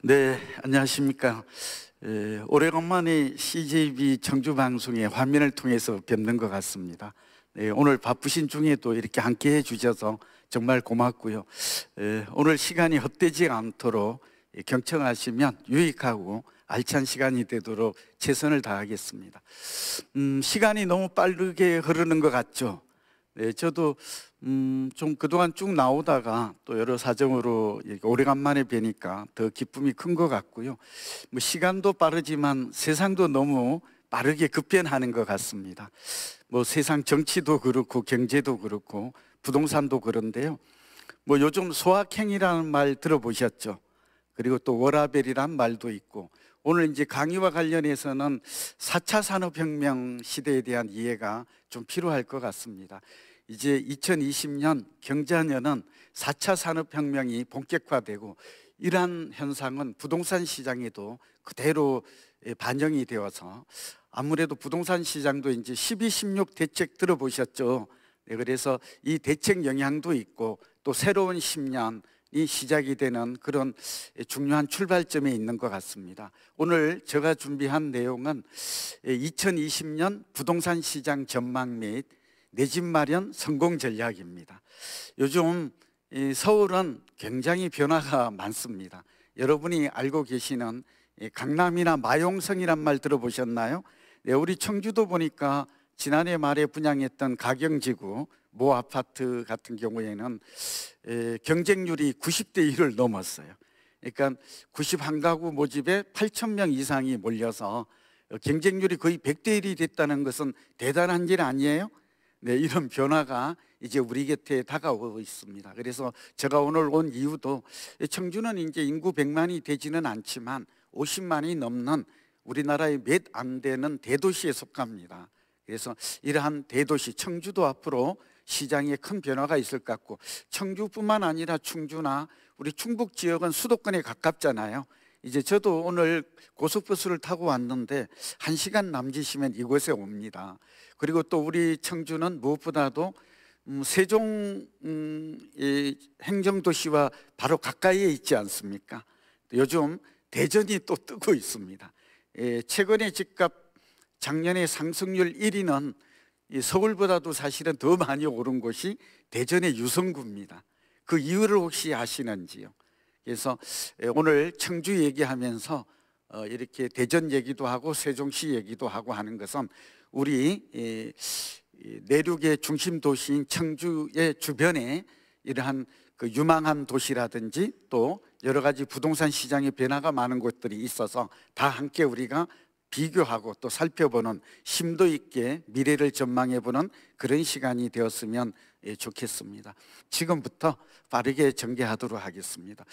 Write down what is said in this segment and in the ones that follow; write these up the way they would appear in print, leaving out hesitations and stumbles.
네, 안녕하십니까. 오래간만에 CJB 청주 방송의 화면을 통해서 뵙는 것 같습니다. 오늘 바쁘신 중에도 이렇게 함께 해주셔서 정말 고맙고요. 오늘 시간이 헛되지 않도록 경청하시면 유익하고 알찬 시간이 되도록 최선을 다하겠습니다. 시간이 너무 빠르게 흐르는 것 같죠? 저도 좀 그동안 쭉 나오다가 또 여러 사정으로 오래간만에 뵈니까 더 기쁨이 큰 것 같고요. 뭐 시간도 빠르지만 세상도 너무 빠르게 급변하는 것 같습니다. 뭐 세상 정치도 그렇고 경제도 그렇고 부동산도 그런데요. 뭐 요즘 소확행이라는 말 들어보셨죠? 그리고 또 워라밸이라는 말도 있고, 오늘 이제 강의와 관련해서는 4차 산업혁명 시대에 대한 이해가 좀 필요할 것 같습니다. 이제 2020년 경자년은 4차 산업혁명이 본격화되고, 이러한 현상은 부동산 시장에도 그대로 반영이 되어서 아무래도 부동산 시장도 이제 12, 16 대책 들어보셨죠? 그래서 이 대책 영향도 있고 또 새로운 10년이 시작이 되는 그런 중요한 출발점에 있는 것 같습니다. 오늘 제가 준비한 내용은 2020년 부동산 시장 전망 및 내 집 마련 성공 전략입니다. 요즘 서울은 굉장히 변화가 많습니다. 여러분이 알고 계시는 강남이나 마용성이란 말 들어보셨나요? 우리 청주도 보니까 지난해 말에 분양했던 가경지구 모 아파트 같은 경우에는 경쟁률이 90대 1을 넘었어요. 그러니까 91가구 모집에 8,000명 이상이 몰려서 경쟁률이 거의 100대 1이 됐다는 것은 대단한 일 아니에요? 네, 이런 변화가 이제 우리 곁에 다가오고 있습니다. 그래서 제가 오늘 온 이유도, 청주는 이제 인구 100만이 되지는 않지만 50만이 넘는 우리나라의 몇 안 되는 대도시에 속합니다. 그래서 이러한 대도시 청주도 앞으로 시장에 큰 변화가 있을 것 같고, 청주뿐만 아니라 충주나 우리 충북 지역은 수도권에 가깝잖아요. 이제 저도 오늘 고속버스를 타고 왔는데 1시간 남짓이면 이곳에 옵니다. 그리고 또 우리 청주는 무엇보다도 세종 행정도시와 바로 가까이에 있지 않습니까? 요즘 대전이 또 뜨고 있습니다. 최근에 집값 작년에 상승률 1위는 서울보다도 사실은 더 많이 오른 곳이 대전의 유성구입니다. 그 이유를 혹시 아시는지요? 그래서 오늘 청주 얘기하면서 이렇게 대전 얘기도 하고 세종시 얘기도 하고 하는 것은 우리 내륙의 중심 도시인 청주의 주변에 이러한 그 유망한 도시라든지 또 여러 가지 부동산 시장의 변화가 많은 곳들이 있어서 다 함께 우리가 비교하고 또 살펴보는, 심도 있게 미래를 전망해보는 그런 시간이 되었으면 좋겠습니다. 지금부터 빠르게 전개하도록 하겠습니다.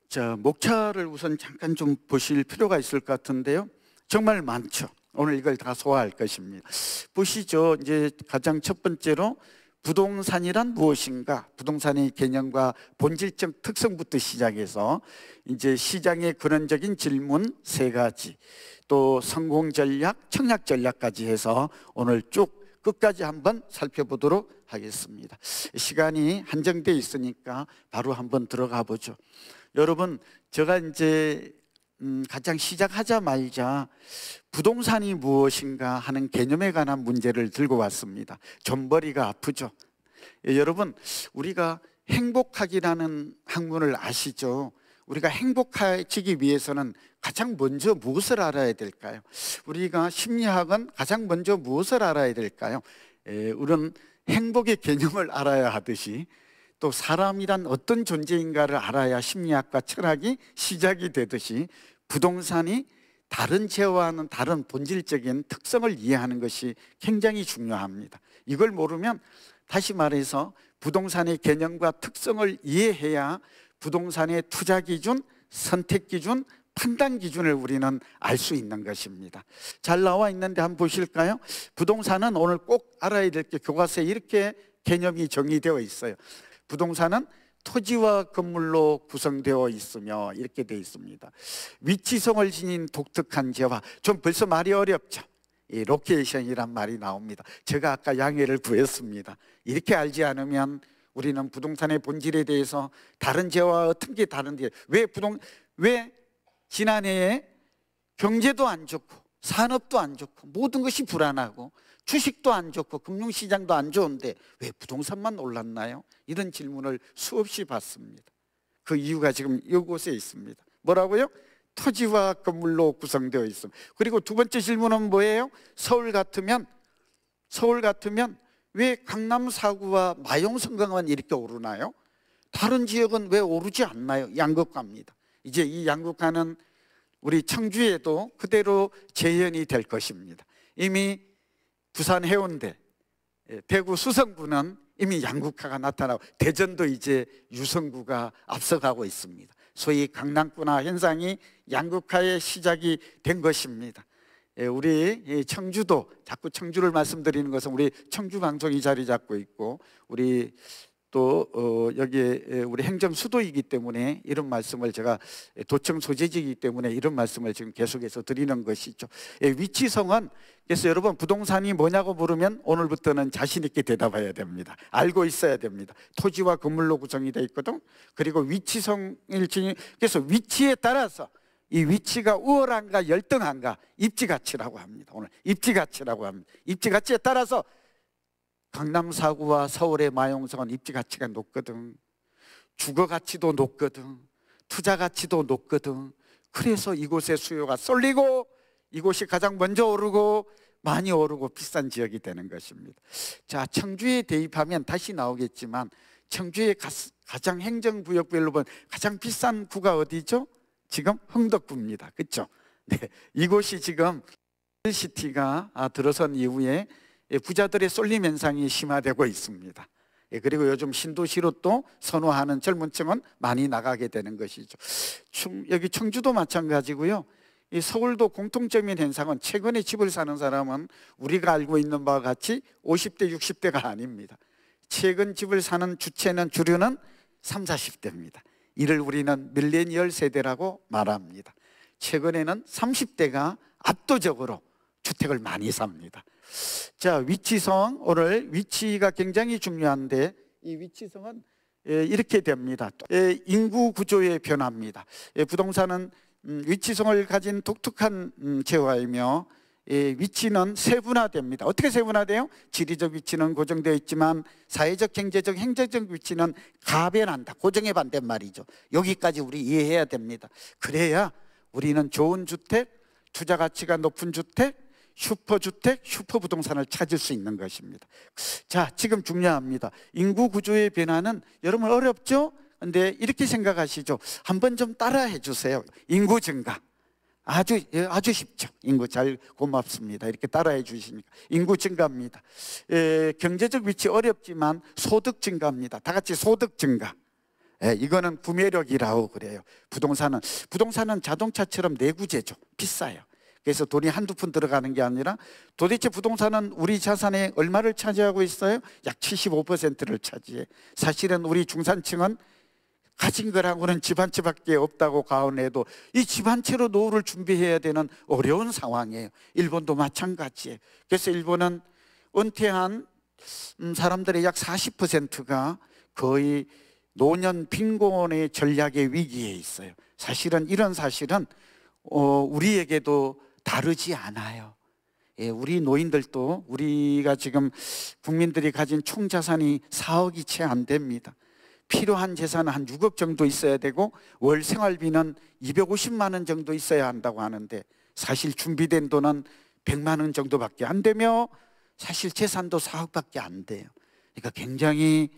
자, 목차를 우선 잠깐 좀 보실 필요가 있을 것 같은데요. 정말 많죠. 오늘 이걸 다 소화할 것입니다. 보시죠. 이제 가장 첫 번째로 부동산이란 무엇인가? 부동산의 개념과 본질적 특성부터 시작해서 이제 시장의 근원적인 질문 3가지, 또 성공 전략, 청약 전략까지 해서 오늘 쭉 끝까지 한번 살펴보도록 하겠습니다. 시간이 한정되어 있으니까 바로 한번 들어가 보죠. 여러분, 제가 이제 가장 시작하자마자 부동산이 무엇인가 하는 개념에 관한 문제를 들고 왔습니다. 존버리가 아프죠. 여러분, 우리가 행복하기라는 학문을 아시죠? 우리가 행복해지기 위해서는 가장 먼저 무엇을 알아야 될까요? 우리가 심리학은 가장 먼저 무엇을 알아야 될까요? 우리는 행복의 개념을 알아야 하듯이 또 사람이란 어떤 존재인가를 알아야 심리학과 철학이 시작이 되듯이 부동산이 다른 재화와는 다른 본질적인 특성을 이해하는 것이 굉장히 중요합니다. 이걸 모르면, 다시 말해서 부동산의 개념과 특성을 이해해야 부동산의 투자 기준, 선택 기준, 판단 기준을 우리는 알 수 있는 것입니다. 잘 나와 있는데 한번 보실까요? 부동산은 오늘 꼭 알아야 될 게 교과서에 이렇게 개념이 정의되어 있어요. 부동산은 토지와 건물로 구성되어 있으며, 이렇게 되어 있습니다. 위치성을 지닌 독특한 재화. 좀 벌써 말이 어렵죠. 이 로케이션이란 말이 나옵니다. 제가 아까 양해를 구했습니다. 이렇게 알지 않으면 우리는 부동산의 본질에 대해서 다른 지역과 어떤 게 다른데 왜 지난해에 경제도 안 좋고 산업도 안 좋고 모든 것이 불안하고 주식도 안 좋고 금융시장도 안 좋은데 왜 부동산만 올랐나요? 이런 질문을 수없이 받습니다. 그 이유가 지금 이곳에 있습니다. 뭐라고요? 토지와 건물로 구성되어 있습니다. 그리고 두 번째 질문은 뭐예요? 서울 같으면 왜 강남 4구와 마용 성강만 이렇게 오르나요? 다른 지역은 왜 오르지 않나요? 양극화입니다. 이제 이 양극화는 우리 청주에도 그대로 재현이 될 것입니다. 이미 부산 해운대, 대구 수성구는 이미 양극화가 나타나고 대전도 이제 유성구가 앞서가고 있습니다. 소위 강남구나 현상이 양극화의 시작이 된 것입니다. 우리 청주도, 자꾸 청주를 말씀드리는 것은 우리 청주 방송이 자리 잡고 있고 우리 또 여기에 우리 행정 수도이기 때문에 이런 말씀을 제가 도청 소재지이기 때문에 이런 말씀을 지금 계속해서 드리는 것이죠. 위치성은 그래서 여러분 부동산이 뭐냐고 물으면 오늘부터는 자신 있게 대답해야 됩니다. 알고 있어야 됩니다. 토지와 건물로 구성이 되어 있거든. 그리고 위치성을 그래서 위치에 따라서 이 위치가 우월한가 열등한가 입지가치라고 합니다. 오늘 입지가치라고 합니다. 입지가치에 따라서 강남 4구와 서울의 마용성은 입지가치가 높거든. 주거가치도 높거든. 투자가치도 높거든. 그래서 이곳의 수요가 쏠리고 이곳이 가장 먼저 오르고 많이 오르고 비싼 지역이 되는 것입니다. 자, 청주에 대입하면 다시 나오겠지만 청주의 가장 행정구역별로 보면 가장 비싼 구가 어디죠? 지금 흥덕구입니다. 그렇죠? 네, 이곳이 지금 시티가 들어선 이후에 부자들의 쏠림 현상이 심화되고 있습니다. 그리고 요즘 신도시로 또 선호하는 젊은 층은 많이 나가게 되는 것이죠. 여기 청주도 마찬가지고요. 이 서울도 공통점인 현상은 최근에 집을 사는 사람은 우리가 알고 있는 바와 같이 50대, 60대가 아닙니다. 최근 집을 사는 주류는 30, 40대입니다. 이를 우리는 밀레니얼 세대라고 말합니다. 최근에는 30대가 압도적으로 주택을 많이 삽니다. 자, 위치성, 오늘 위치가 굉장히 중요한데 이 위치성은 이렇게 됩니다. 인구 구조의 변화입니다. 부동산은 위치성을 가진 독특한 재화이며 위치는 세분화됩니다. 어떻게 세분화돼요? 지리적 위치는 고정되어 있지만 사회적, 경제적, 행정적 위치는 가변한다. 고정에 반대는 말이죠. 여기까지 우리 이해해야 됩니다. 그래야 우리는 좋은 주택, 투자 가치가 높은 주택, 슈퍼주택, 슈퍼부동산을 찾을 수 있는 것입니다. 자, 지금 중요합니다. 인구 구조의 변화는 여러분 어렵죠? 근데 이렇게 생각하시죠. 한번 좀 따라해 주세요. 인구 증가. 아주 쉽죠. 인구 잘 고맙습니다. 이렇게 따라해 주시니까. 인구 증가입니다. 경제적 위치 어렵지만 소득 증가입니다. 다 같이 소득 증가. 이거는 구매력이라고 그래요. 부동산은 자동차처럼 내구재죠. 비싸요. 그래서 돈이 한두 푼 들어가는 게 아니라 도대체 부동산은 우리 자산의 얼마를 차지하고 있어요? 약 75%를 차지해. 사실은 우리 중산층은 가진 거라고는 집 한 채밖에 없다고 가언해도 이 집 한 채로 노후를 준비해야 되는 어려운 상황이에요. 일본도 마찬가지예요. 그래서 일본은 은퇴한 사람들의 약 40%가 거의 노년 빈곤의 전략의 위기에 있어요. 사실은 이런 사실은 우리에게도 다르지 않아요. 우리 노인들도 우리가 지금 국민들이 가진 총 자산이 4억이 채 안 됩니다. 필요한 재산은 한 6억 정도 있어야 되고 월 생활비는 250만 원 정도 있어야 한다고 하는데 사실 준비된 돈은 100만 원 정도밖에 안 되며 사실 재산도 4억밖에 안 돼요. 그러니까 굉장히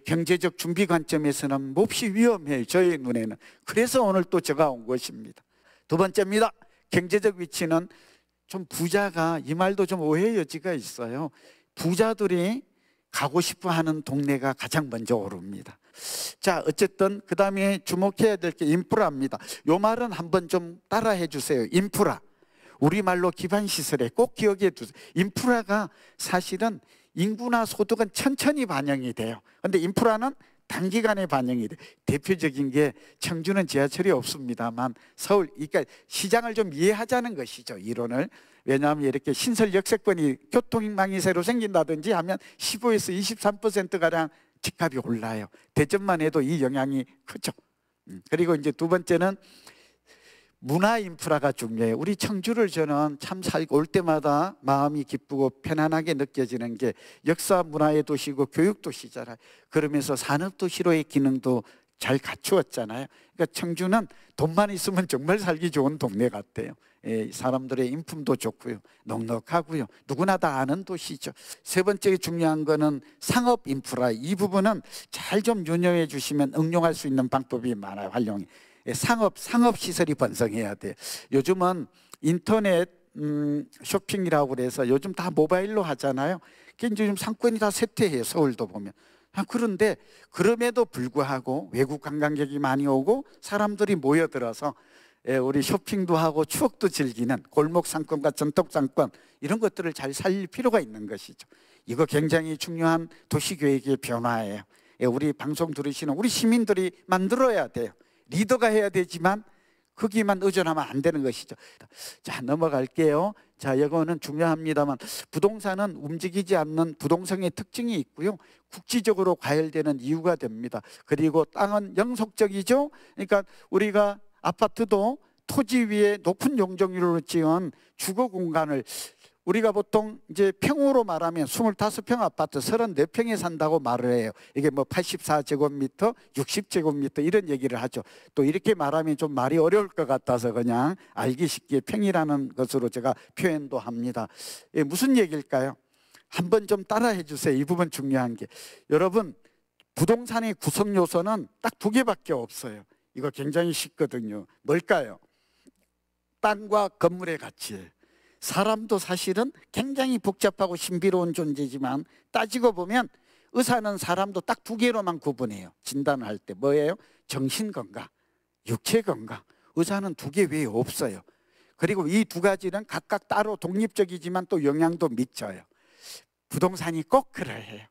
경제적 준비 관점에서는 몹시 위험해요. 저의 눈에는. 그래서 오늘 또 제가 온 것입니다. 두 번째입니다. 경제적 위치는 좀 부자가, 이 말도 좀 오해의 여지가 있어요. 부자들이 가고 싶어 하는 동네가 가장 먼저 오릅니다. 자, 어쨌든 그 다음에 주목해야 될 게 인프라입니다. 요 말은 한번 좀 따라해 주세요. 인프라. 우리말로 기반시설에 꼭 기억해 두세요. 인프라가 사실은 인구나 소득은 천천히 반영이 돼요. 그런데 인프라는 단기간에 반영이 돼. 대표적인 게 청주는 지하철이 없습니다만 서울, 그러니까 시장을 좀 이해하자는 것이죠. 이론을. 왜냐하면 이렇게 신설 역세권이 교통망이 새로 생긴다든지 하면 15에서 23%가량 집값이 올라요. 대전만 해도 이 영향이 크죠. 그리고 이제 두 번째는 문화 인프라가 중요해요. 우리 청주를 저는 참 살고 올 때마다 마음이 기쁘고 편안하게 느껴지는 게 역사 문화의 도시고 교육 도시잖아요. 그러면서 산업 도시로의 기능도 잘 갖추었잖아요. 그러니까 청주는 돈만 있으면 정말 살기 좋은 동네 같아요. 사람들의 인품도 좋고요, 넉넉하고요, 누구나 다 아는 도시죠. 세 번째 중요한 거는 상업 인프라. 이 부분은 잘 좀 유념해 주시면 응용할 수 있는 방법이 많아요. 활용이. 상업 시설이 번성해야 돼요. 요즘은 인터넷 쇼핑이라고 그래서 요즘 다 모바일로 하잖아요. 이제 요즘 상권이 다 쇠퇴해요. 서울도 보면. 그런데 그럼에도 불구하고 외국 관광객이 많이 오고 사람들이 모여들어서 우리 쇼핑도 하고 추억도 즐기는 골목 상권과 전통 상권, 이런 것들을 잘 살릴 필요가 있는 것이죠. 이거 굉장히 중요한 도시계획의 변화예요. 우리 방송 들으시는 우리 시민들이 만들어야 돼요. 리더가 해야 되지만 거기만 의존하면 안 되는 것이죠. 자, 넘어갈게요. 자, 이거는 중요합니다만 부동산은 움직이지 않는 부동산의 특징이 있고요, 국지적으로 과열되는 이유가 됩니다. 그리고 땅은 영속적이죠. 그러니까 우리가 아파트도 토지 위에 높은 용적률로 지은 주거 공간을 우리가 보통 이제 평으로 말하면 25평 아파트 34평에 산다고 말을 해요. 이게 뭐 84제곱미터, 60제곱미터 이런 얘기를 하죠. 또 이렇게 말하면 좀 말이 어려울 것 같아서 그냥 알기 쉽게 평이라는 것으로 제가 표현도 합니다. 무슨 얘기일까요? 한번 좀 따라해 주세요. 이 부분 중요한 게, 여러분 부동산의 구성 요소는 딱 두 개밖에 없어요. 이거 굉장히 쉽거든요. 뭘까요? 땅과 건물의 가치예요. 사람도 사실은 굉장히 복잡하고 신비로운 존재지만 따지고 보면 의사는 사람도 딱 두 개로만 구분해요. 진단을 할 때 뭐예요? 정신건강, 육체건강. 의사는 두 개 외에 없어요. 그리고 이 두 가지는 각각 따로 독립적이지만 또 영향도 미쳐요. 부동산이 꼭 그래요.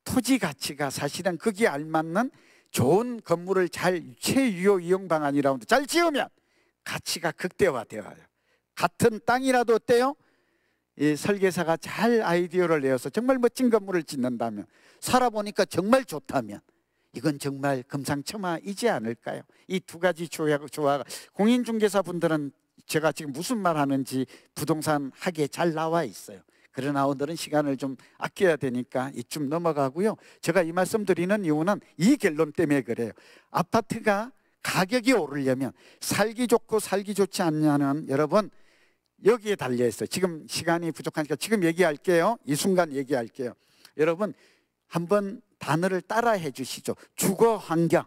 토지 가치가 사실은 거기에 알맞는 좋은 건물을 잘 최유효 이용 방안이라고 잘 지으면 가치가 극대화되어요. 같은 땅이라도 어때요? 이 설계사가 잘 아이디어를 내어서 정말 멋진 건물을 짓는다면, 살아보니까 정말 좋다면 이건 정말 금상첨화이지 않을까요? 이 두 가지 조화가 공인중개사 분들은 제가 지금 무슨 말 하는지 부동산 학에 잘 나와 있어요. 그러나 오늘은 시간을 좀 아껴야 되니까 이쯤 넘어가고요. 제가 이 말씀 드리는 이유는 이 결론 때문에 그래요. 아파트가 가격이 오르려면 살기 좋고 살기 좋지 않냐는, 여러분 여기에 달려있어요. 지금 시간이 부족하니까 지금 얘기할게요. 이 순간 얘기할게요. 여러분 한번 단어를 따라해 주시죠. 주거 환경,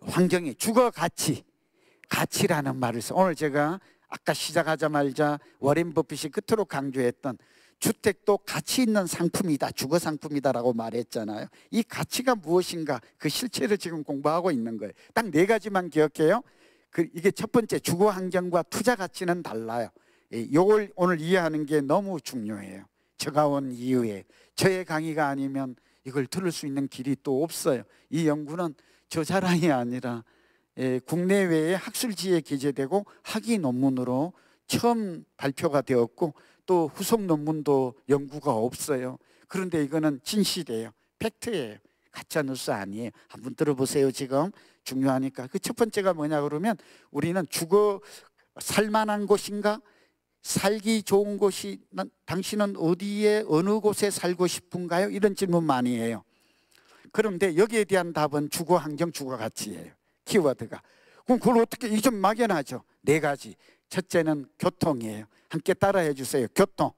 환경이 주거 가치, 가치라는 말을 써. 오늘 제가 아까 시작하자마자 워렌 버핏이 끝으로 강조했던 주택도 가치 있는 상품이다, 주거 상품이다라고 말했잖아요. 이 가치가 무엇인가, 그 실체를 지금 공부하고 있는 거예요. 딱 네 가지만 기억해요. 이게 첫 번째, 주거 환경과 투자 가치는 달라요. 이걸 오늘 이해하는 게 너무 중요해요. 제가 온 이유에 저의 강의가 아니면 이걸 들을 수 있는 길이 또 없어요. 이 연구는 저 자랑이 아니라 국내외의 학술지에 게재되고 학위 논문으로 처음 발표가 되었고 또 후속 논문도 연구가 없어요. 그런데 이거는 진실이에요. 팩트예요. 가짜뉴스 아니에요. 한번 들어보세요. 지금 중요하니까. 그 첫 번째가 뭐냐 그러면, 우리는 주거 살만한 곳인가, 살기 좋은 곳이, 당신은 어디에 어느 곳에 살고 싶은가요? 이런 질문 많이 해요. 그런데 여기에 대한 답은 주거 환경, 주거 가치예요. 키워드가. 그럼 그걸 어떻게, 이 좀 막연하죠. 네 가지. 첫째는 교통이에요. 함께 따라해 주세요. 교통.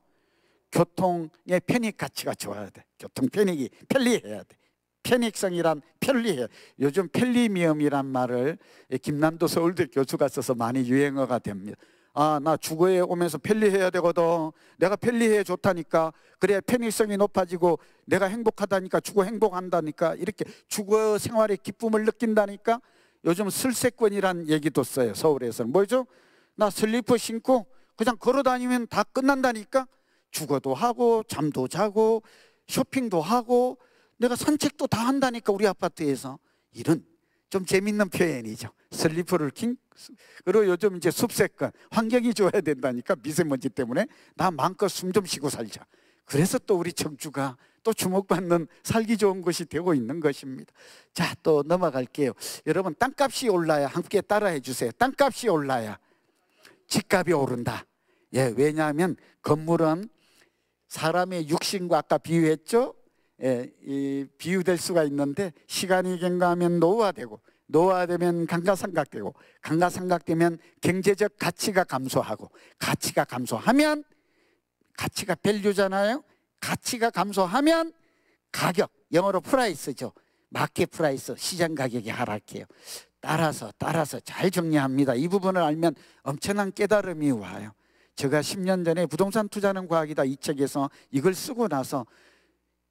교통의 편익 가치가 좋아야 돼. 교통 편익이 편리해야 돼. 편익성이란 편리해. 요즘 편리미엄이란 말을 김남도 서울대 교수가 써서 많이 유행어가 됩니다. 아, 나 주거에 오면서 편리해야 되거든. 내가 편리해 좋다니까. 그래야 편의성이 높아지고 내가 행복하다니까, 주거 행복한다니까, 이렇게 주거 생활의 기쁨을 느낀다니까. 요즘 슬세권이란 얘기도 써요. 서울에서는 뭐죠? 나 슬리퍼 신고 그냥 걸어 다니면 다 끝난다니까. 주거도 하고 잠도 자고 쇼핑도 하고 내가 산책도 다 한다니까, 우리 아파트에서. 이런 좀 재밌는 표현이죠. 슬리퍼를 킹. 그리고 요즘 이제 숲세권, 환경이 좋아야 된다니까. 미세먼지 때문에 나 마음껏 숨 좀 쉬고 살자. 그래서 또 우리 청주가 또 주목받는 살기 좋은 곳이 되고 있는 것입니다. 자, 또 넘어갈게요. 여러분, 땅값이 올라야, 함께 따라해 주세요. 땅값이 올라야 집값이 오른다. 예, 왜냐하면 건물은 사람의 육신과 아까 비유했죠? 예, 비유될 수가 있는데, 시간이 경과하면 노후화되고, 노후화되면 감가상각되고, 감가상각되면 경제적 가치가 감소하고, 가치가 감소하면, 가치가 밸류잖아요. 가치가 감소하면 가격, 영어로 프라이스죠. 마켓 프라이스, 시장 가격이 하락해요. 따라서 잘 정리합니다. 이 부분을 알면 엄청난 깨달음이 와요. 제가 10년 전에 부동산 투자는 과학이다 이 책에서 이걸 쓰고 나서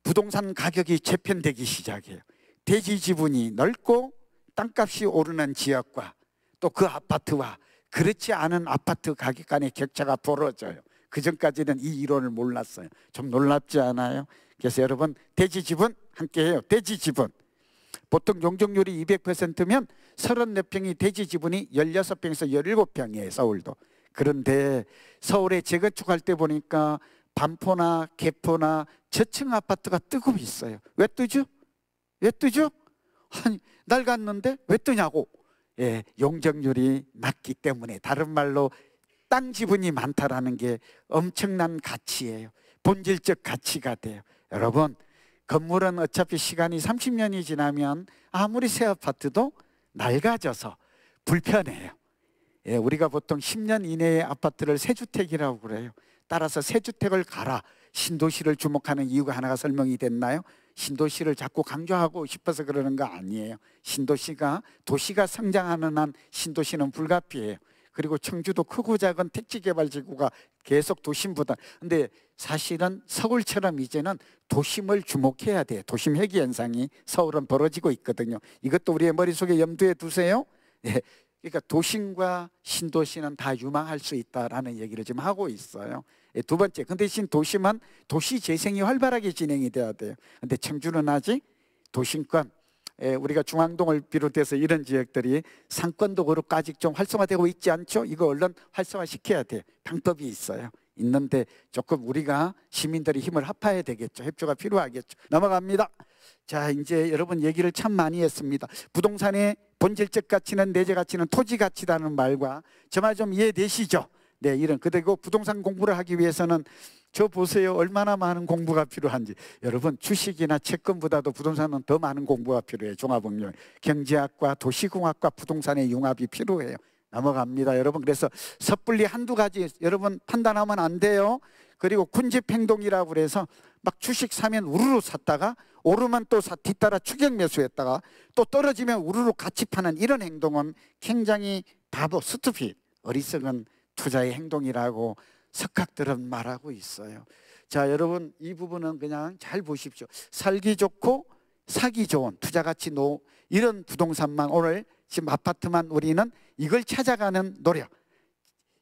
부동산 가격이 재편되기 시작해요. 대지 지분이 넓고 땅값이 오르는 지역과 또 그 아파트와 그렇지 않은 아파트 가격 간의 격차가 벌어져요. 그전까지는 이 이론을 몰랐어요. 좀 놀랍지 않아요? 그래서 여러분, 대지 지분 함께 해요. 대지 지분. 보통 용적률이 200%면 34평이 대지 지분이 16평에서 17평이에요. 서울도. 그런데 서울에 재건축할 때 보니까 반포나 개포나 저층 아파트가 뜨고 있어요. 왜 뜨죠? 왜 뜨죠? 아니, 낡았는데 왜 뜨냐고. 예, 용적률이 낮기 때문에. 다른 말로 땅 지분이 많다라는 게 엄청난 가치예요. 본질적 가치가 돼요. 여러분, 건물은 어차피 시간이 30년이 지나면 아무리 새 아파트도 낡아져서 불편해요. 예, 우리가 보통 10년 이내의 아파트를 새주택이라고 그래요. 따라서 새주택을 가라. 신도시를 주목하는 이유가 하나가 설명이 됐나요? 신도시를 자꾸 강조하고 싶어서 그러는 거 아니에요. 신도시가, 도시가 성장하는 한 신도시는 불가피해요. 그리고 청주도 크고 작은 택지개발지구가 계속 도심보다, 근데 사실은 서울처럼 이제는 도심을 주목해야 돼요. 도심 회귀 현상이 서울은 벌어지고 있거든요. 이것도 우리의 머릿속에 염두에 두세요. 예, 그러니까 도심과 신도시는 다 유망할 수 있다라는 얘기를 지금 하고 있어요. 예, 두 번째, 그 대신 도심은 도시 재생이 활발하게 진행이 돼야 돼요. 근데 청주는 아직 도심권, 우리가 중앙동을 비롯해서 이런 지역들이 상권도로 아직 좀 활성화되고 있지 않죠? 이거 얼른 활성화시켜야 돼요. 방법이 있어요. 있는데 조금 우리가 시민들이 힘을 합해야 되겠죠. 협조가 필요하겠죠. 넘어갑니다. 자, 이제 여러분 얘기를 참 많이 했습니다. 부동산의 본질적 가치는, 내재 가치는 토지 가치라는 말과 저 말 좀 이해되시죠? 네, 이런. 그리고 부동산 공부를 하기 위해서는 저 보세요. 얼마나 많은 공부가 필요한지. 여러분, 주식이나 채권보다도 부동산은 더 많은 공부가 필요해요. 종합응용, 경제학과 도시공학과 부동산의 융합이 필요해요. 넘어갑니다, 여러분. 그래서 섣불리 한두 가지 여러분 판단하면 안 돼요. 그리고 군집행동이라고 그래서 막 주식 사면 우르르 샀다가 오르면 또 뒤따라 추격 매수했다가 또 떨어지면 우르르 같이 파는 이런 행동은 굉장히 바보, 스투핏, 어리석은 투자의 행동이라고 석학들은 말하고 있어요. 자, 여러분, 이 부분은 그냥 잘 보십시오. 살기 좋고 사기 좋은 투자가치 이런 부동산만, 오늘 지금 아파트만 우리는 이걸 찾아가는 노력,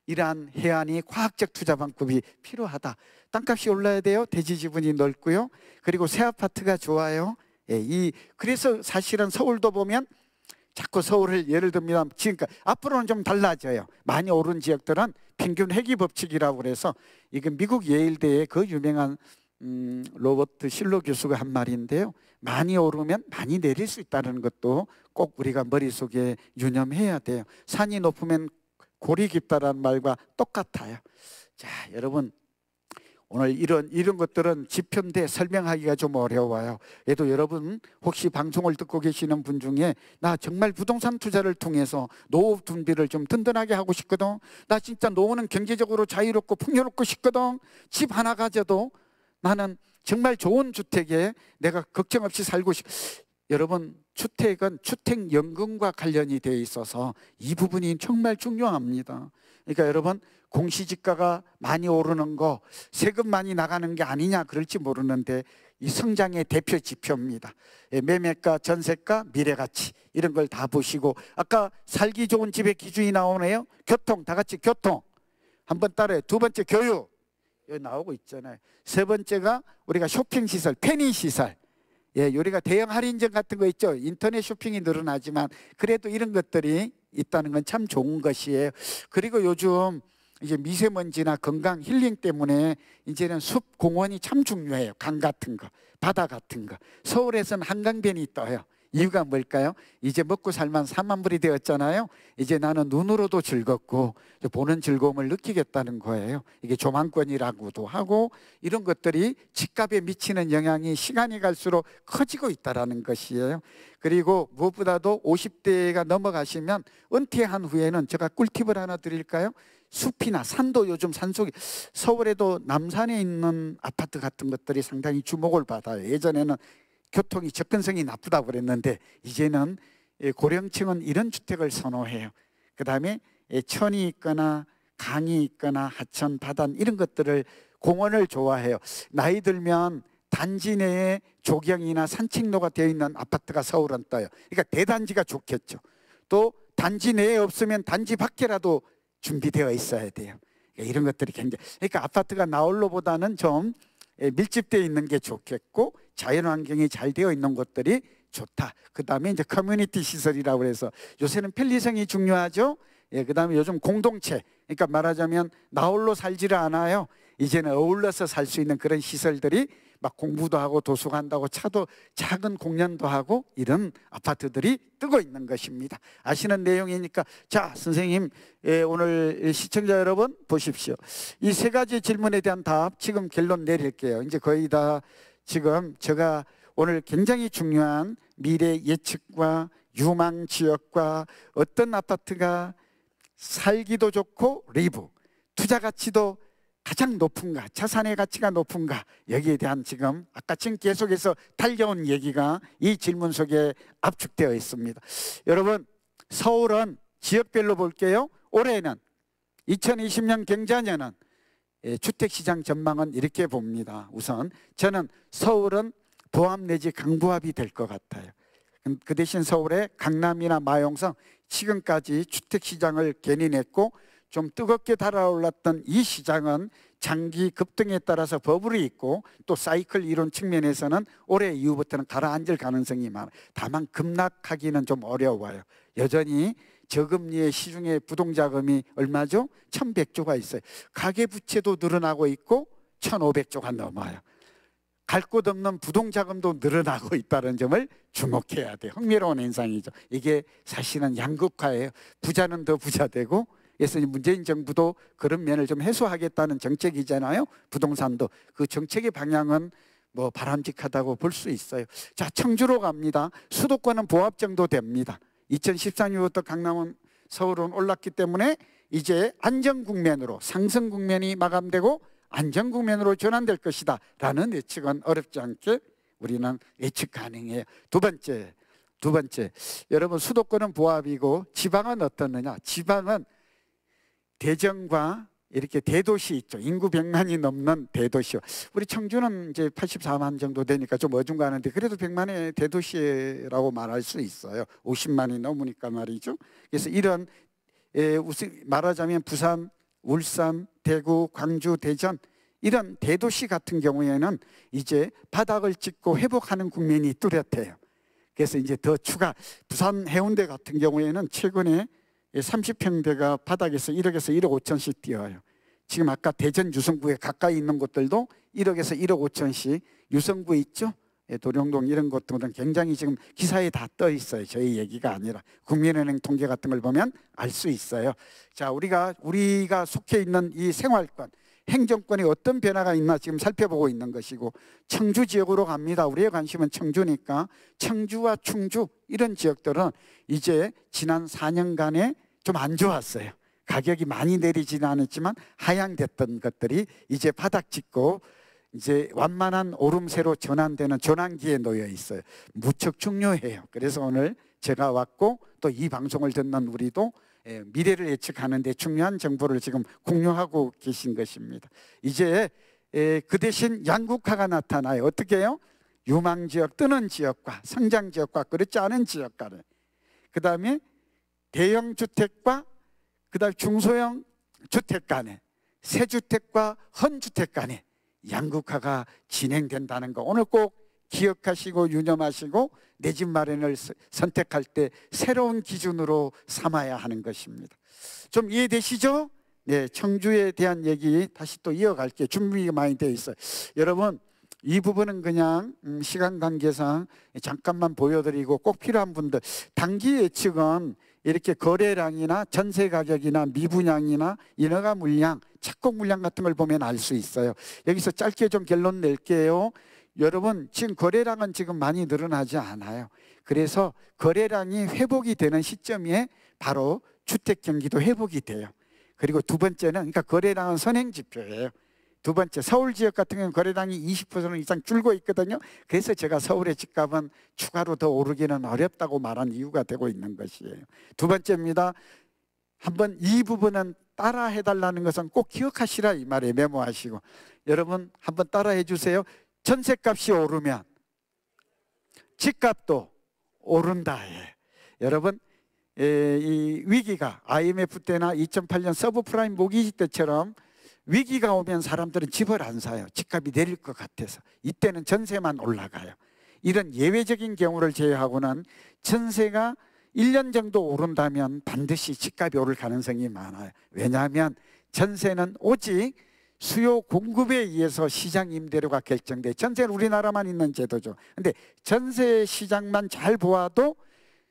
이러한 해안이 과학적 투자 방법이 필요하다. 땅값이 올라야 돼요. 대지 지분이 넓고요. 그리고 새 아파트가 좋아요. 예, 그래서 사실은 서울도 보면 자꾸 서울을 예를 들면 지금까 앞으로는 좀 달라져요. 많이 오른 지역들은 평균 회귀 법칙이라고 그래서 이건 미국 예일대의 그 유명한 로버트 실로 교수가 한 말인데요. 많이 오르면 많이 내릴 수 있다는 것도 꼭 우리가 머릿속에 유념해야 돼요. 산이 높으면 골이 깊다라는 말과 똑같아요. 자, 여러분, 오늘 이런 것들은 지편대 설명하기가 좀 어려워요. 그래도 여러분 혹시 방송을 듣고 계시는 분 중에 나 정말 부동산 투자를 통해서 노후 준비를 좀 든든하게 하고 싶거든, 나 진짜 노후는 경제적으로 자유롭고 풍요롭고 싶거든, 집 하나 가져도 나는 정말 좋은 주택에 내가 걱정 없이 살고 싶. 여러분, 주택은 주택연금과 관련이 되어 있어서 이 부분이 정말 중요합니다. 그러니까 여러분, 공시지가가 많이 오르는 거, 세금 많이 나가는 게 아니냐 그럴지 모르는데 이 성장의 대표 지표입니다. 매매가, 전세가, 미래가치 이런 걸 다 보시고, 아까 살기 좋은 집의 기준이 나오네요. 교통, 다 같이 교통 한번 따라해. 두 번째 교육, 여기 나오고 있잖아요. 세 번째가 우리가 쇼핑시설, 편의시설. 예, 우리가 대형 할인점 같은 거 있죠. 인터넷 쇼핑이 늘어나지만 그래도 이런 것들이 있다는 건 참 좋은 것이에요. 그리고 요즘 이제 미세먼지나 건강 힐링 때문에 이제는 숲 공원이 참 중요해요. 강 같은 거, 바다 같은 거. 서울에서는 한강변이 떠요. 이유가 뭘까요? 이제 먹고 살만 4만 불이 되었잖아요. 이제 나는 눈으로도 즐겁고 보는 즐거움을 느끼겠다는 거예요. 이게 조망권이라고도 하고, 이런 것들이 집값에 미치는 영향이 시간이 갈수록 커지고 있다는 것이에요. 그리고 무엇보다도 50대가 넘어가시면 은퇴한 후에는 제가 꿀팁을 하나 드릴까요? 숲이나 산도, 요즘 산속에, 서울에도 남산에 있는 아파트 같은 것들이 상당히 주목을 받아요. 예전에는 교통이 접근성이 나쁘다고 그랬는데 이제는 고령층은 이런 주택을 선호해요. 그 다음에 천이 있거나 강이 있거나 하천, 바다 이런 것들을, 공원을 좋아해요. 나이 들면 단지 내에 조경이나 산책로가 되어 있는 아파트가 서울은 떠요. 그러니까 대단지가 좋겠죠. 또 단지 내에 없으면 단지 밖에라도 준비되어 있어야 돼요. 이런 것들이 굉장히, 그러니까 아파트가 나홀로보다는 좀 밀집되어 있는 게 좋겠고, 자연환경이 잘 되어 있는 곳들이 좋다. 그 다음에 이제 커뮤니티 시설이라고 해서 요새는 편리성이 중요하죠. 그 다음에 요즘 공동체, 그러니까 말하자면 나홀로 살지를 않아요. 이제는 어울러서 살 수 있는 그런 시설들이, 막 공부도 하고 도서관도 하고 차도, 작은 공연도 하고, 이런 아파트들이 뜨고 있는 것입니다. 아시는 내용이니까. 자, 선생님, 오늘 시청자 여러분 보십시오. 이 세 가지 질문에 대한 답 지금 결론 내릴게요. 이제 거의 다 지금 제가 오늘 굉장히 중요한 미래 예측과 유망 지역과 어떤 아파트가 살기도 좋고 리브, 투자 가치도 가장 높은가, 자산의 가치가 높은가, 여기에 대한 지금 아까 지금 계속해서 달려온 얘기가 이 질문 속에 압축되어 있습니다. 여러분, 서울은 지역별로 볼게요. 올해는 2020년 경자년은 주택시장 전망은 이렇게 봅니다. 우선 저는 서울은 보합 내지 강보합이 될 것 같아요. 그 대신 서울의 강남이나 마용성, 지금까지 주택시장을 견인했고 좀 뜨겁게 달아올랐던 이 시장은 장기 급등에 따라서 버블이 있고, 또 사이클 이론 측면에서는 올해 이후부터는 가라앉을 가능성이 많아요. 다만 급락하기는 좀 어려워요. 여전히 저금리의 시중에 부동자금이 얼마죠? 1100조가 있어요. 가계부채도 늘어나고 있고 1500조가 넘어요. 갈 곳 없는 부동자금도 늘어나고 있다는 점을 주목해야 돼요. 흥미로운 현상이죠. 이게 사실은 양극화예요. 부자는 더 부자되고, 그래서 문재인 정부도 그런 면을 좀 해소하겠다는 정책이잖아요. 부동산도. 그 정책의 방향은 뭐 바람직하다고 볼 수 있어요. 자, 청주로 갑니다. 수도권은 보합 정도 됩니다. 2013년부터 강남은, 서울은 올랐기 때문에 이제 안정 국면으로, 상승 국면이 마감되고 안정 국면으로 전환될 것이다 라는 예측은 어렵지 않게 우리는 예측 가능해요. 두 번째, 여러분, 수도권은 보합이고 지방은 어떻느냐? 지방은 대전과 이렇게 대도시 있죠. 인구 100만이 넘는 대도시요. 우리 청주는 이제 84만 정도 되니까 좀 어중간한데, 그래도 100만의 대도시라고 말할 수 있어요. 50만이 넘으니까 말이죠. 그래서 이런 말하자면 부산, 울산, 대구, 광주, 대전, 이런 대도시 같은 경우에는 이제 바닥을 찍고 회복하는 국면이 뚜렷해요. 그래서 이제 더 추가, 부산 해운대 같은 경우에는 최근에 30평대가 바닥에서 1억에서 1억 5천씩 뛰어요. 지금 아까 대전 유성구에 가까이 있는 곳들도 1억에서 1억 5천씩, 유성구 있죠? 도룡동 이런 것들은 굉장히 지금 기사에 다 떠 있어요. 저희 얘기가 아니라 국민은행 통계 같은 걸 보면 알 수 있어요. 자, 우리가 속해 있는 이 생활권, 행정권에 어떤 변화가 있나 지금 살펴보고 있는 것이고, 청주 지역으로 갑니다. 우리의 관심은 청주니까. 청주와 충주 이런 지역들은 이제 지난 4년간에 좀 안 좋았어요. 가격이 많이 내리지는 않았지만 하향됐던 것들이 이제 바닥 찍고 이제 완만한 오름세로 전환되는 전환기에 놓여 있어요. 무척 중요해요. 그래서 오늘 제가 왔고, 또 이 방송을 듣는 우리도 미래를 예측하는 데 중요한 정보를 지금 공유하고 계신 것입니다. 이제 그 대신 양극화가 나타나요. 어떻게 해요? 유망지역, 뜨는 지역과 성장지역과 그렇지 않은 지역 간에, 그 다음에 대형 주택과 그 다음에 중소형 주택 간에, 새주택과 헌주택 간에 양극화가 진행된다는 거 오늘 꼭 기억하시고 유념하시고 내 집 마련을 선택할 때 새로운 기준으로 삼아야 하는 것입니다. 좀 이해되시죠? 네, 청주에 대한 얘기 다시 또 이어갈게요. 준비가 많이 되어 있어요. 여러분, 이 부분은 그냥 시간 관계상 잠깐만 보여드리고, 꼭 필요한 분들, 단기 예측은 이렇게 거래량이나 전세 가격이나 미분양이나 인허가 물량, 착공 물량 같은 걸 보면 알 수 있어요. 여기서 짧게 좀 결론 낼게요. 여러분, 지금 거래량은 지금 많이 늘어나지 않아요. 그래서 거래량이 회복이 되는 시점에 바로 주택 경기도 회복이 돼요. 그리고 두 번째는, 그러니까 거래량은 선행 지표예요. 두 번째, 서울 지역 같은 경우는 거래량이 20% 이상 줄고 있거든요. 그래서 제가 서울의 집값은 추가로 더 오르기는 어렵다고 말한 이유가 되고 있는 것이에요. 두 번째입니다. 한번 이 부분은 따라 해달라는 것은 꼭 기억하시라 이 말에 메모하시고, 여러분 한번 따라 해주세요. 전셋값이 오르면 집값도 오른다. 여러분, 이 위기가 IMF 때나 2008년 서브프라임 모기지 때처럼 위기가 오면 사람들은 집을 안 사요. 집값이 내릴 것 같아서. 이때는 전세만 올라가요. 이런 예외적인 경우를 제외하고는 전세가 1년 정도 오른다면 반드시 집값이 오를 가능성이 많아요. 왜냐하면 전세는 오직 수요 공급에 의해서 시장 임대료가 결정돼. 전세는 우리나라만 있는 제도죠. 근데 전세 시장만 잘 보아도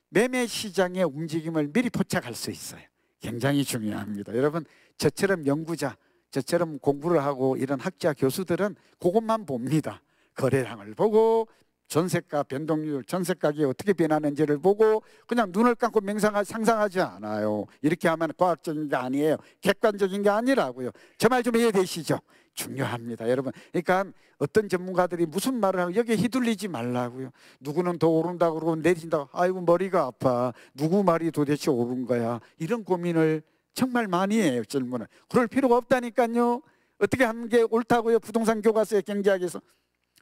매매 시장의 움직임을 미리 포착할 수 있어요. 굉장히 중요합니다. 여러분, 저처럼 연구자, 저처럼 공부를 하고 이런 학자 교수들은 그것만 봅니다. 거래량을 보고 전세가 변동률, 전세 가격이 어떻게 변하는지를 보고 그냥 눈을 감고 상상하지 않아요. 이렇게 하면 과학적인 게 아니에요. 객관적인 게 아니라고요. 저 말 좀 이해되시죠? 중요합니다, 여러분. 그러니까 어떤 전문가들이 무슨 말을 하고 여기에 휘둘리지 말라고요. 누구는 더 오른다고 그러고 내린다고. 아이고 머리가 아파. 누구 말이 도대체 옳은 거야. 이런 고민을 정말 많이 해요, 질문을. 그럴 필요가 없다니까요. 어떻게 하는 게 옳다고요? 부동산 교과서의 경제학에서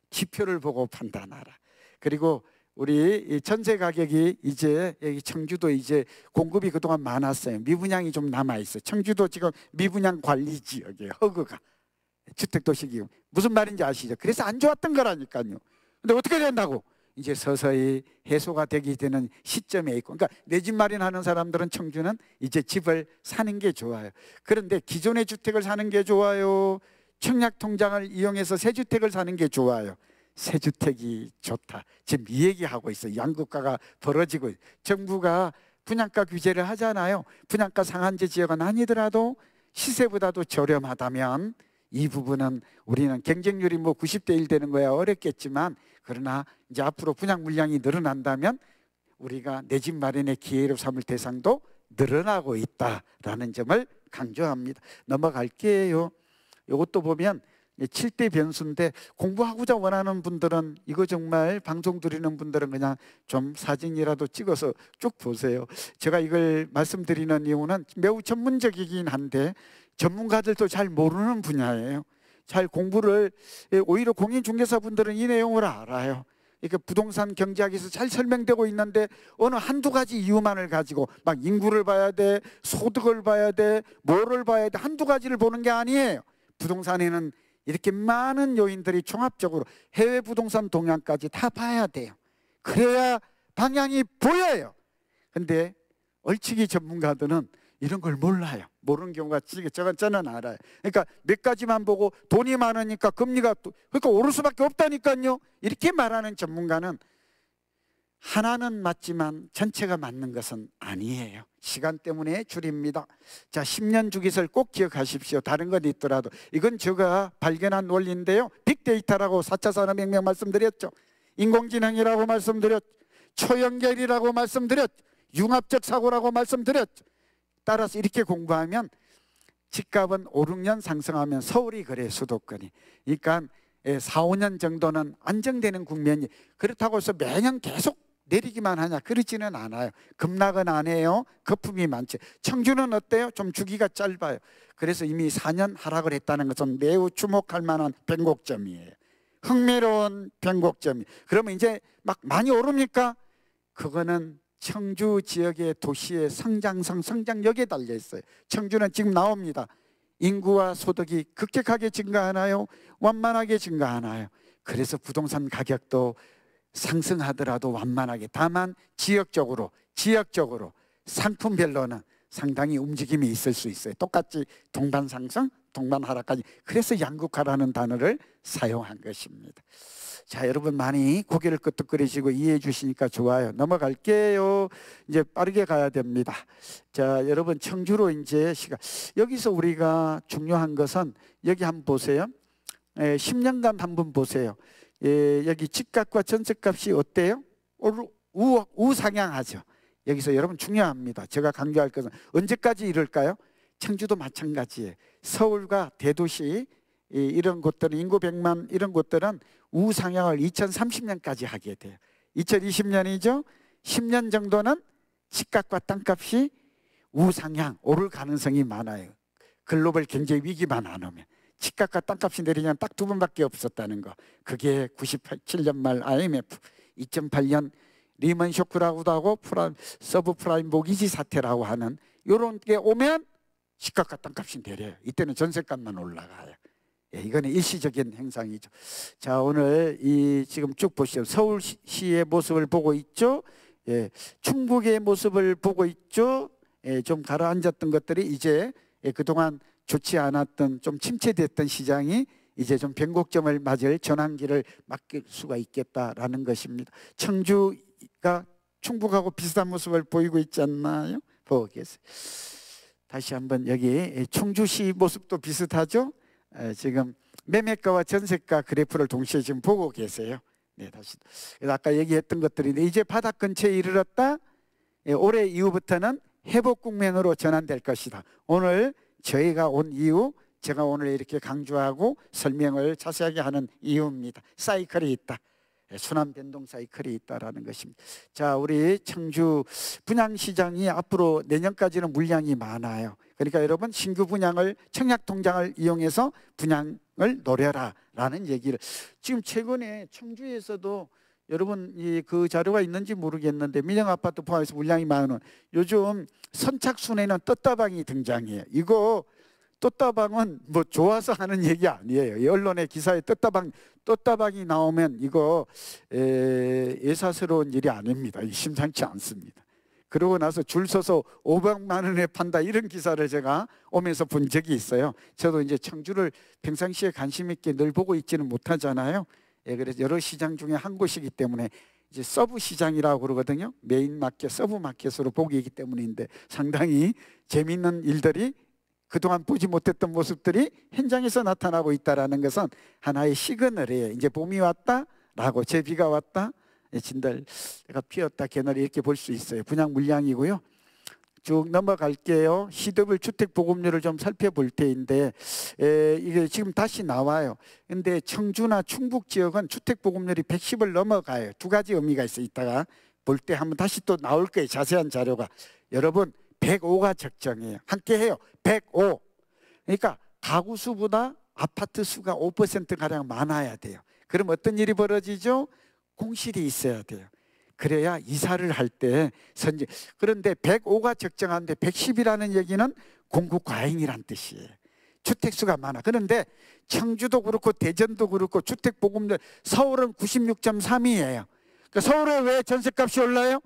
지표를 보고 판단하라. 그리고 우리 전세 가격이 이제 여기 청주도 이제 공급이 그동안 많았어요. 미분양이 좀 남아 있어요. 청주도 지금 미분양 관리 지역이에요. 허그가 주택도시기금. 무슨 말인지 아시죠? 그래서 안 좋았던 거라니까요. 근데 어떻게 된다고? 이제 서서히 해소가 되게 되는 시점에 있고, 그러니까 내 집 마련하는 사람들은 청주는 이제 집을 사는 게 좋아요. 그런데 기존의 주택을 사는 게 좋아요? 청약통장을 이용해서 새 주택을 사는 게 좋아요? 새 주택이 좋다. 지금 이 얘기하고 있어요. 양극화가 벌어지고, 정부가 분양가 규제를 하잖아요. 분양가 상한제 지역은 아니더라도 시세보다도 저렴하다면 이 부분은 우리는 경쟁률이 뭐 90대 1 되는 거야 어렵겠지만, 그러나 이제 앞으로 분양 물량이 늘어난다면 우리가 내 집 마련의 기회로 삼을 대상도 늘어나고 있다라는 점을 강조합니다. 넘어갈게요. 이것도 보면 7대 변수인데, 공부하고자 원하는 분들은 이거 정말 방송 들으는 분들은 그냥 좀 사진이라도 찍어서 쭉 보세요. 제가 이걸 말씀드리는 이유는 매우 전문적이긴 한데 전문가들도 잘 모르는 분야예요. 잘 공부를, 오히려 공인중개사분들은 이 내용을 알아요. 이렇게 부동산 경제학에서 잘 설명되고 있는데 어느 한두 가지 이유만을 가지고 막 인구를 봐야 돼, 소득을 봐야 돼, 뭐를 봐야 돼, 한두 가지를 보는 게 아니에요. 부동산에는 이렇게 많은 요인들이 종합적으로 해외 부동산 동향까지 다 봐야 돼요. 그래야 방향이 보여요. 근데 얼치기 전문가들은 이런 걸 몰라요. 모르는 경우가 저는 알아요. 그러니까 몇 가지만 보고 돈이 많으니까 금리가 그러니까 오를 수밖에 없다니까요. 이렇게 말하는 전문가는 하나는 맞지만 전체가 맞는 것은 아니에요. 시간 때문에 줄입니다. 자, 10년 주기설 꼭 기억하십시오. 다른 건 있더라도. 이건 제가 발견한 원리인데요. 빅데이터라고 4차 산업혁명 말씀드렸죠. 인공지능이라고 말씀드렸죠. 초연결이라고 말씀드렸죠. 융합적 사고라고 말씀드렸죠. 따라서 이렇게 공부하면 집값은 5, 6년 상승하면 서울이 그래, 수도권이. 그러니까 4, 5년 정도는 안정되는 국면이, 그렇다고 해서 매년 계속 내리기만 하냐? 그렇지는 않아요. 급락은 안 해요. 거품이 많지. 청주는 어때요? 좀 주기가 짧아요. 그래서 이미 4년 하락을 했다는 것은 매우 주목할 만한 변곡점이에요. 흥미로운 변곡점이. 그러면 이제 막 많이 오릅니까? 그거는 청주 지역의 도시의 성장력에 달려 있어요. 청주는 지금 나옵니다. 인구와 소득이 급격하게 증가하나요? 완만하게 증가하나요? 그래서 부동산 가격도 상승하더라도 완만하게, 다만 지역적으로 상품별로는 상당히 움직임이 있을 수 있어요. 똑같이 동반 상승, 동반 하락까지. 그래서 양극화라는 단어를 사용한 것입니다. 자, 여러분 많이 고개를 끄덕거리시고 이해해 주시니까 좋아요. 넘어갈게요. 이제 빠르게 가야 됩니다. 자, 여러분 청주로 이제 여기서 우리가 중요한 것은 여기 한번 보세요. 10년간 한번 보세요. 여기 집값과 전세값이 어때요? 우상향하죠. 여기서 여러분 중요합니다. 제가 강조할 것은 언제까지 이럴까요? 청주도 마찬가지예요. 서울과 대도시 이런 곳들은 인구 100만 이런 곳들은 우상향을 2030년까지 하게 돼요. 2020년이죠. 10년 정도는 집값과 땅값이 우상향 오를 가능성이 많아요. 글로벌 경제 위기만 안 오면. 집값과 땅값이 내리면 딱 두 번밖에 없었다는 거. 그게 97년 말 IMF, 2008년 리먼 쇼크라고도 하고 서브프라임 모기지 사태라고 하는 이런 게 오면 집값과 땅값이 내려요. 이때는 전세값만 올라가요. 이거는 일시적인 현상이죠. 자, 오늘 이 지금 쭉 보시죠. 서울시의 모습을 보고 있죠. 충북의 모습을 보고 있죠. 좀 가라앉았던 것들이 이제 그동안 좋지 않았던 좀 침체됐던 시장이 이제 좀 변곡점을 맞을 전환기를 맞을 수가 있겠다라는 것입니다. 청주가 충북하고 비슷한 모습을 보이고 있지 않나요? 보고 계세요. 다시 한번 여기 청주시 모습도 비슷하죠? 지금 매매가와 전세가 그래프를 동시에 지금 보고 계세요. 네, 다시. 아까 얘기했던 것들인데 이제 바닥 근처에 이르렀다. 올해 이후부터는 회복 국면으로 전환될 것이다. 오늘 저희가 온 이유, 제가 오늘 이렇게 강조하고 설명을 자세하게 하는 이유입니다. 사이클이 있다. 순환 변동 사이클이 있다라는 것입니다. 자, 우리 청주 분양시장이 앞으로 내년까지는 물량이 많아요. 그러니까 여러분 신규 분양을 청약통장을 이용해서 분양을 노려라라는 얘기를 지금 최근에 청주에서도 여러분 그 자료가 있는지 모르겠는데 민영아파트 포함해서 물량이 많은 요즘 선착순에는 떴다방이 등장해요. 이거 떴다방은 뭐 좋아서 하는 얘기 아니에요. 언론의 기사에 떴다방이 나오면 이거 예사스러운 일이 아닙니다. 심상치 않습니다. 그러고 나서 줄 서서 500만 원에 판다 이런 기사를 제가 오면서 본 적이 있어요. 저도 이제 청주를 평상시에 관심 있게 늘 보고 있지는 못하잖아요. 그래서 여러 시장 중에 한 곳이기 때문에 이제 서브 시장이라고 그러거든요. 메인 마켓, 서브 마켓으로 보기이기 때문인데 상당히 재미있는 일들이 그동안 보지 못했던 모습들이 현장에서 나타나고 있다는 것은 하나의 시그널이에요. 이제 봄이 왔다라고 제비가 왔다. 진달래가 피었다 개나리 이렇게 볼 수 있어요. 분양 물량이고요. 쭉 넘어갈게요. CW 주택 보급률을 좀 살펴볼 때인데 이게 지금 다시 나와요. 근데 청주나 충북 지역은 주택 보급률이 110을 넘어가요. 두 가지 의미가 있어요. 이따가 볼 때 한번 다시 또 나올 거예요. 자세한 자료가. 여러분 105가 적정이에요. 함께 해요. 105. 그러니까 가구 수보다 아파트 수가 5%가량 많아야 돼요. 그럼 어떤 일이 벌어지죠? 공실이 있어야 돼요. 그래야 이사를 할 때 선제. 그런데 105가 적정한데 110이라는 얘기는 공급 과잉이란 뜻이에요. 주택수가 많아. 그런데 청주도 그렇고 대전도 그렇고 주택 보급률 서울은 96.3이에요. 그러니까 서울에 왜 전세값이 올라요?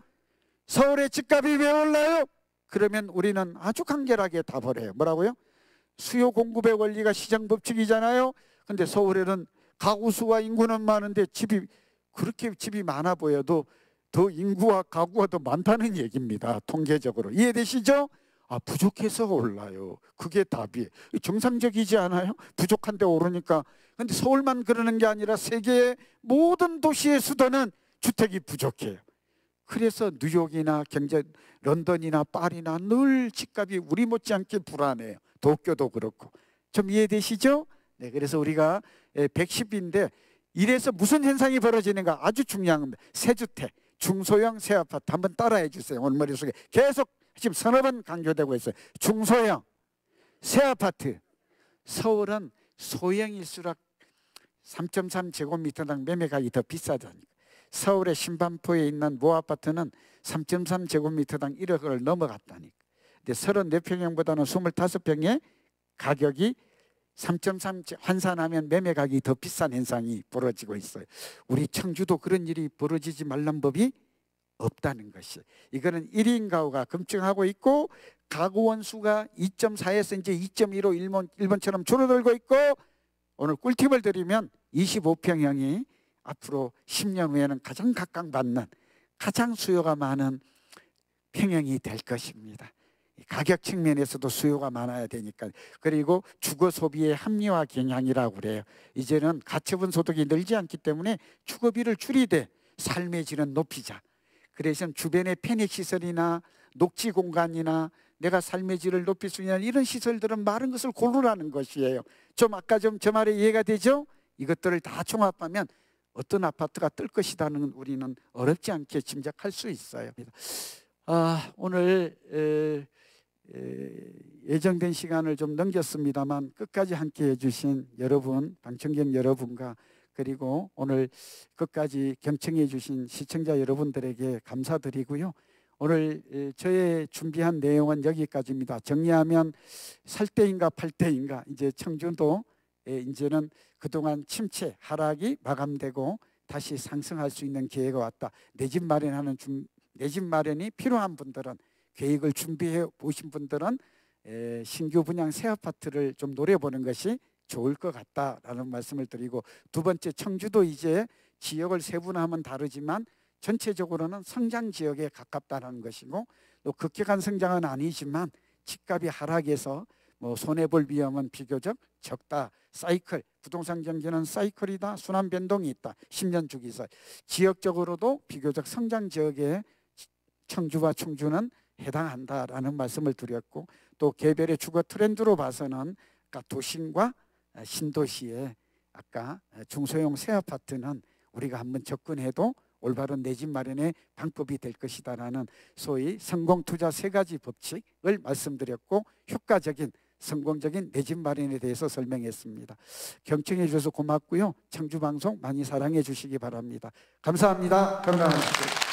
서울의 집값이 왜 올라요? 그러면 우리는 아주 간결하게 답을 해요. 뭐라고요? 수요 공급의 원리가 시장 법칙이잖아요. 근데 서울에는 가구 수와 인구는 많은데 그렇게 집이 많아 보여도 더 인구와 가구가 더 많다는 얘기입니다. 통계적으로. 이해되시죠? 부족해서 올라요. 그게 답이에요. 정상적이지 않아요? 부족한데 오르니까. 근데 서울만 그러는 게 아니라 세계의 모든 도시의 수도는 주택이 부족해요. 그래서 뉴욕이나 런던이나 파리나 늘 집값이 우리 못지않게 불안해요. 도쿄도 그렇고. 좀 이해되시죠? 네, 그래서 우리가 110인데 이래서 무슨 현상이 벌어지는가 아주 중요한 겁니다. 새주택, 중소형 새아파트 한번 따라해 주세요. 오늘 머릿속에 계속 지금 서너 번 강조되고 있어요. 중소형 새아파트. 서울은 소형일수록 3.3제곱미터당 매매가격이 더 비싸다니까. 서울의 신반포에 있는 모아파트는 3.3제곱미터당 1억을 넘어갔다니까. 근데 34평형보다는 25평의 가격이 3.3 환산하면 매매 가격이 더 비싼 현상이 벌어지고 있어요. 우리 청주도 그런 일이 벌어지지 말란 법이 없다는 것이, 이거는 1인 가구가 검증하고 있고 가구 원수가 2.4에서 이제 2.15 일본처럼 줄어들고 있고, 오늘 꿀팁을 드리면 25평형이 앞으로 10년 후에는 가장 각광받는, 가장 수요가 많은 평형이 될 것입니다. 가격 측면에서도 수요가 많아야 되니까. 그리고 주거 소비의 합리화 경향이라고 그래요. 이제는 가처분 소득이 늘지 않기 때문에 주거비를 줄이되 삶의 질은 높이자. 그래서 주변의 편익시설이나 녹지 공간이나 내가 삶의 질을 높일 수 있는 이런 시설들은 많은 것을 고르라는 것이에요. 좀 아까 좀 저 말에 이해가 되죠? 이것들을 다 종합하면 어떤 아파트가 뜰 것이라는 우리는 어렵지 않게 짐작할 수 있어요. 오늘 예정된 시간을 좀 넘겼습니다만 끝까지 함께해 주신 여러분, 방청객 여러분과 그리고 오늘 끝까지 경청해 주신 시청자 여러분들에게 감사드리고요. 오늘 저의 준비한 내용은 여기까지입니다. 정리하면 살 때인가 팔 때인가, 이제 청주도 이제는 그동안 침체 하락이 마감되고 다시 상승할 수 있는 기회가 왔다. 내 집 마련이 필요한 분들은, 계획을 준비해 보신 분들은 신규 분양 새 아파트를 좀 노려보는 것이 좋을 것 같다라는 말씀을 드리고, 두 번째, 청주도 이제 지역을 세분화하면 다르지만 전체적으로는 성장 지역에 가깝다는 것이고, 또 급격한 성장은 아니지만 집값이 하락해서 뭐 손해볼 위험은 비교적 적다. 사이클, 부동산 경제는 사이클이다. 순환 변동이 있다. 10년 주기서 지역적으로도 비교적 성장 지역에 청주와 충주는 해당한다라는 말씀을 드렸고, 또 개별의 주거 트렌드로 봐서는 아까 도심과 신도시의 아까 중소형 새 아파트는 우리가 한번 접근해도 올바른 내 집 마련의 방법이 될 것이다라는 소위 성공투자 3가지 법칙을 말씀드렸고, 효과적인 성공적인 내 집 마련에 대해서 설명했습니다. 경청해 주셔서 고맙고요. 청주방송 많이 사랑해 주시기 바랍니다. 감사합니다. 건강하십시오.